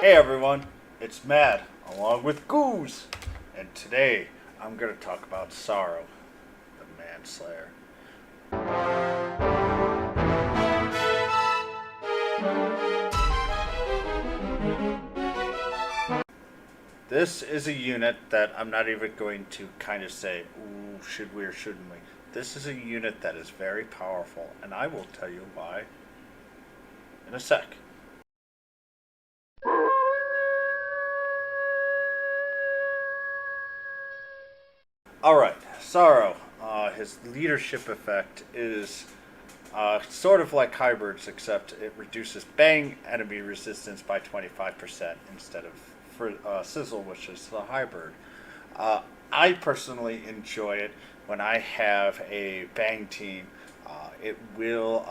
Hey everyone, it's Matt, along with Goose, and today I'm going to talk about Psaro the Manslayer. This is a unit that I'm not even going to kind of say, ooh, should we or shouldn't we? This is a unit that is very powerful, and I will tell you why in a sec. Alright, Psaro. His leadership effect is sort of like hybrids, except it reduces bang enemy resistance by 25% instead of for sizzle, which is the hybrid. I personally enjoy it when I have a bang team. It will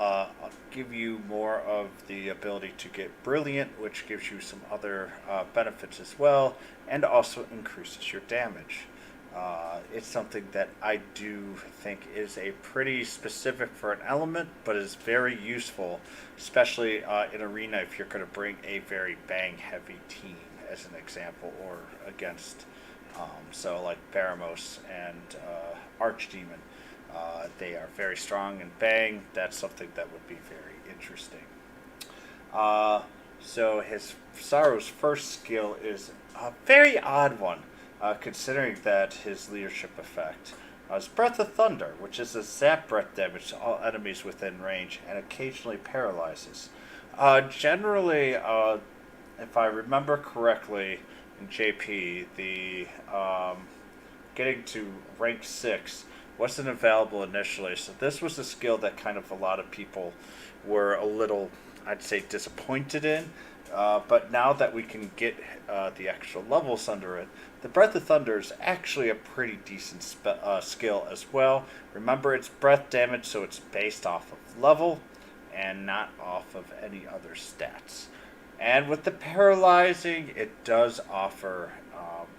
give you more of the ability to get brilliant, which gives you some other benefits as well, and also increases your damage. It's something that I do think is a pretty specific for an element, but is very useful, especially in arena if you're going to bring a very bang heavy team, as an example, or against so like Baramos and Archdemon. They are very strong in bang. That's something that would be very interesting. Uh, so his Psaro's first skill is a very odd one, considering that his leadership effect is Breath of Thunder, which is a zap breath damage to all enemies within range and occasionally paralyzes. Generally, if I remember correctly, in JP, the getting to rank 6 wasn't available initially, so this was a skill that kind of a lot of people were a little, I'd say, disappointed in. But now that we can get the extra levels under it, the Breath of Thunder is actually a pretty decent skill as well. Remember, it's breath damage, so it's based off of level and not off of any other stats. And with the paralyzing, it does offer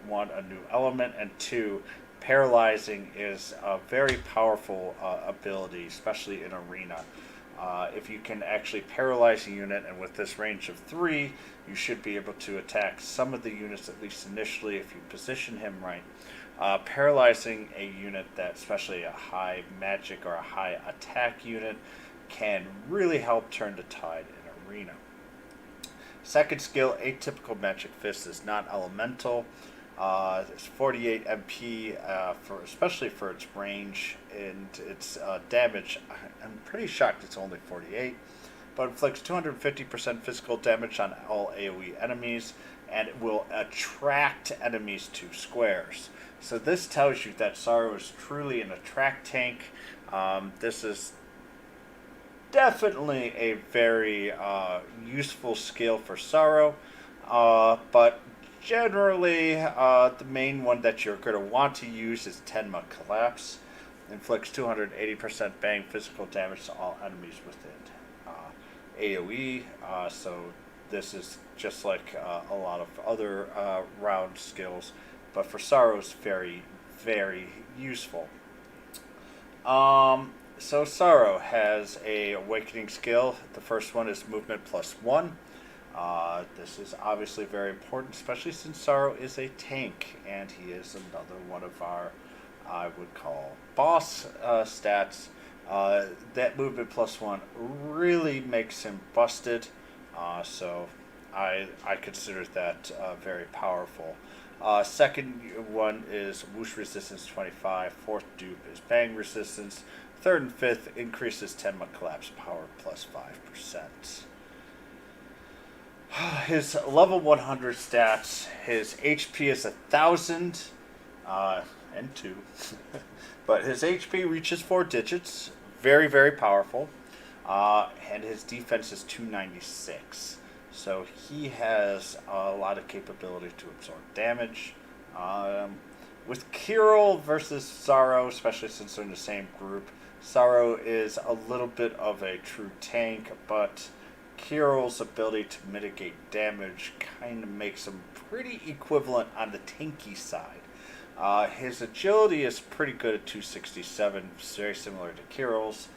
one, a new element, and two, paralyzing is a very powerful ability, especially in arena. If you can actually paralyze a unit, and with this range of 3, you should be able to attack some of the units, at least initially, if you position him right. Paralyzing a unit that, especially a high magic or a high attack unit, can really help turn the tide in arena. Second skill, Atypical Magic Fist, is not elemental. It's 48 MP, especially for its range and its damage. I'm pretty shocked it's only 48, but inflicts 250% physical damage on all AoE enemies, and it will attract enemies to squares. So this tells you that Psaro is truly an attract tank. This is definitely a very useful skill for Psaro, but generally, the main one that you're going to want to use is Tenma Collapse. Inflicts 280% bang physical damage to all enemies within AoE. So this is just like a lot of other round skills, but for Psaro it's very, very useful. So Psaro has a awakening skill. The first one is movement +1. This is obviously very important, especially since Psaro is a tank, and he is another one of our, I would call, boss stats. That movement +1 really makes him busted, so I consider that very powerful. Second one is whoosh resistance 25. Fourth dupe is bang resistance. Third and fifth increases Tenma collapse power +5%. His level 100 stats, his HP is 1,000 and 2. But his HP reaches 4 digits. Very, very powerful. And his defense is 296. So he has a lot of capability to absorb damage. With Kirill versus Psaro, especially since they're in the same group, Psaro is a little bit of a true tank, but Kirill's ability to mitigate damage kind of makes him pretty equivalent on the tanky side. His agility is pretty good at 267, very similar to Kirill's.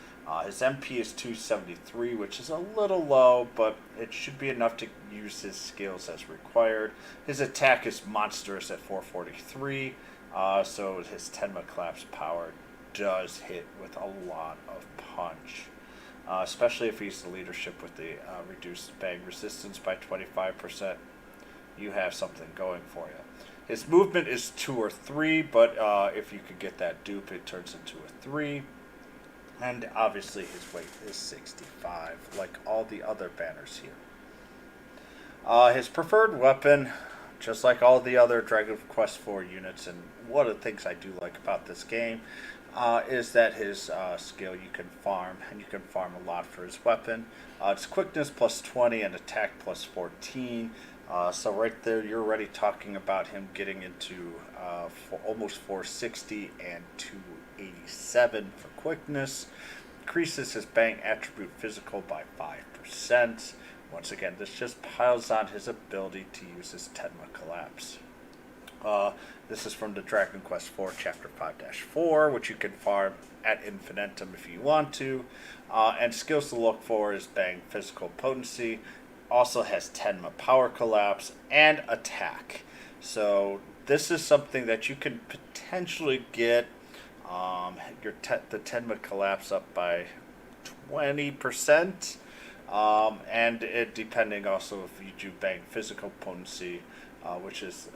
His MP is 273, which is a little low, but it should be enough to use his skills as required. His attack is monstrous at 443, so his Tenma Collapse power does hit with a lot of punch. Especially if he's the leadership with the reduced bang resistance by 25%. You have something going for you. His movement is 2 or 3, but if you could get that dupe, it turns into a 3. And obviously his weight is 65, like all the other banners here. His preferred weapon, just like all the other Dragon Quest IV units, and one of the things I do like about this game, is that his skill you can farm, and you can farm a lot for his weapon. It's quickness plus 20 and attack plus 14. So right there, you're already talking about him getting into almost 460 and 287 for quickness. Increases his bang attribute physical by 5%. Once again, this just piles on his ability to use his Tenma Collapse. This is from the Dragon Quest IV Chapter 5-4, which you can farm at infinitum if you want to. And skills to look for is Bang Physical Potency, also has Tenma Power Collapse, and Attack. So this is something that you can potentially get the Tenma Collapse up by 20%. And it depending also if you do Bang Physical Potency, which is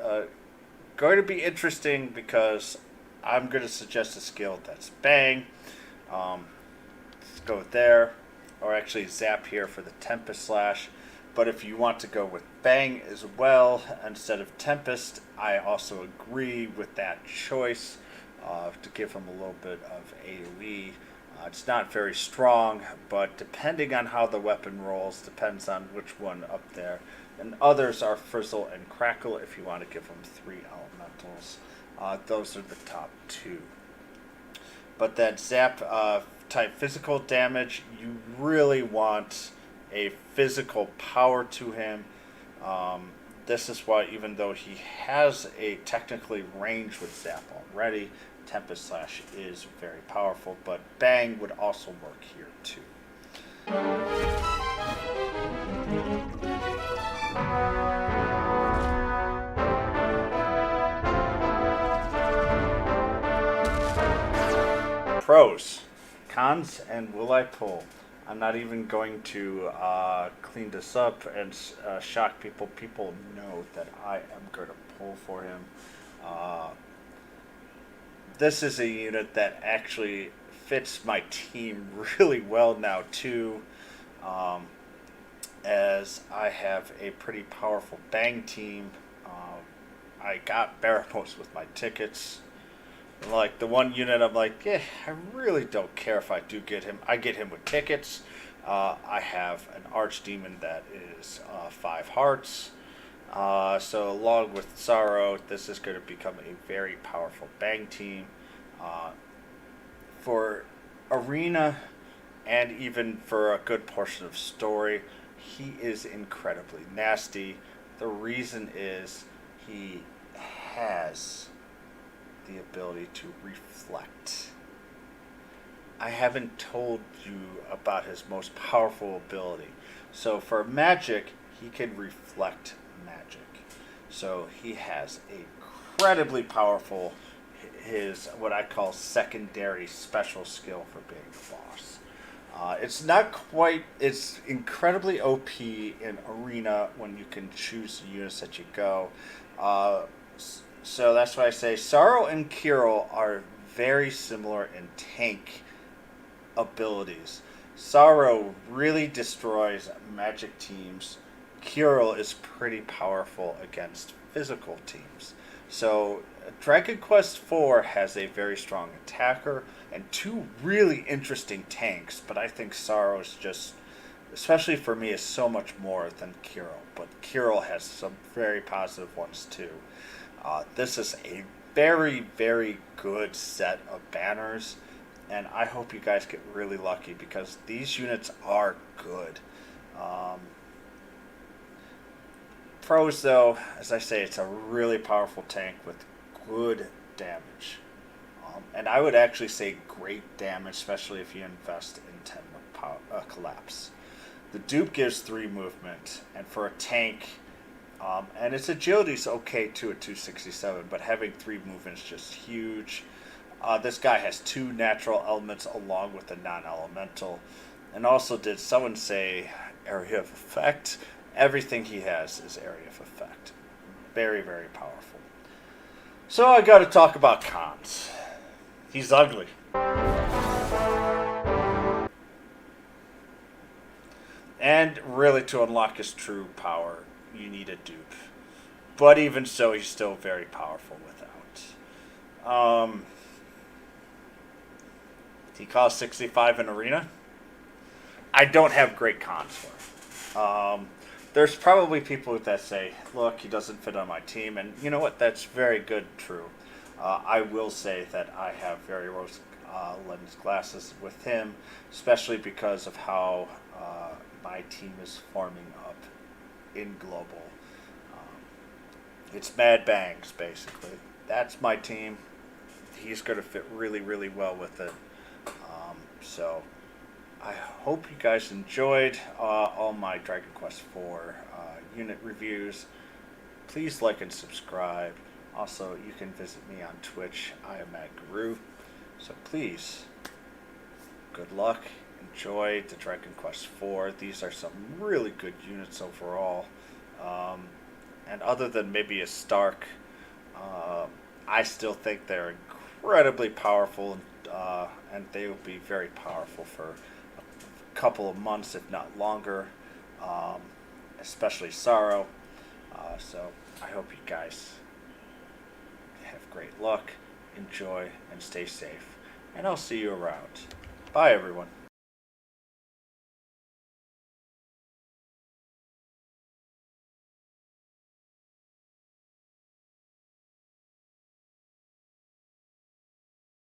going to be interesting because I'm going to suggest a skill that's Bang. Let's go there, or actually Zap here for the Tempest Slash. But if you want to go with Bang as well instead of Tempest, I also agree with that choice to give him a little bit of AoE. It's not very strong, but depending on how the weapon rolls, depends on which one up there. And others are Frizzle and Crackle if you want to give them 3 elementals. Those are the top 2. But that Zap type physical damage, you really want a physical power to him. This is why, even though he has a technically range with Zap already, Tempest Slash is very powerful, but Bang would also work here too. Pros, cons, and will I pull? I'm not even going to clean this up and shock people. People know that I am going to pull for him. This is a unit that actually fits my team really well now too, as I have a pretty powerful Bang team. I got Baramos with my tickets. Like the one unit, I'm like, I really don't care if I do get him. I get him with tickets. I have an Archdemon that is 5 hearts. So along with Psaro, this is going to become a very powerful Bang team. For Arena, and even for a good portion of story, he is incredibly nasty. The reason is he has the ability to reflect. I haven't told you about his most powerful ability. So for magic, he can reflect magic. So he has incredibly powerful, his what I call secondary special skill for being the boss. It's not quite, it's incredibly OP in Arena when you can choose the units that you go. So that's why I say Psaro and Kirill are very similar in tank abilities. Psaro really destroys magic teams. Kirill is pretty powerful against physical teams. So Dragon Quest IV has a very strong attacker and 2 really interesting tanks, but I think Psaro is just, especially for me, is so much more than Kirill. But Kirill has some very positive ones too. This is a very, very good set of banners, and I hope you guys get really lucky because these units are good. Pros, though, as I say, it's a really powerful tank with good damage. And I would actually say great damage, especially if you invest in 10 collapse. The dupe gives 3 movement, and for a tank, and its agility's okay too at 267, but having 3 movement is just huge. This guy has 2 natural elements along with a non-elemental, and also did someone say area of effect? Everything he has is area of effect. Very, very powerful. So I got to talk about cons. He's ugly. And really, to unlock his true power, you need a dupe. But even so, he's still very powerful without. He costs 65 in arena. I don't have great cons for him. There's probably people that say, look, he doesn't fit on my team. And you know what? That's very good, true. I will say that I have very rose lens glasses with him, especially because of how my team is forming up in global. It's Mad Bangs, basically. That's my team. He's going to fit really, really well with it. So I hope you guys enjoyed all my Dragon Quest IV unit reviews. Please like and subscribe. Also, you can visit me on Twitch. I am at Guru. So please, good luck. Enjoy the Dragon Quest IV. These are some really good units overall. And other than maybe a Stark, I still think they're incredibly powerful, and they will be very powerful for a couple of months, if not longer, especially Psaro. So I hope you guys have great luck, enjoy, and stay safe. And I'll see you around. Bye, everyone.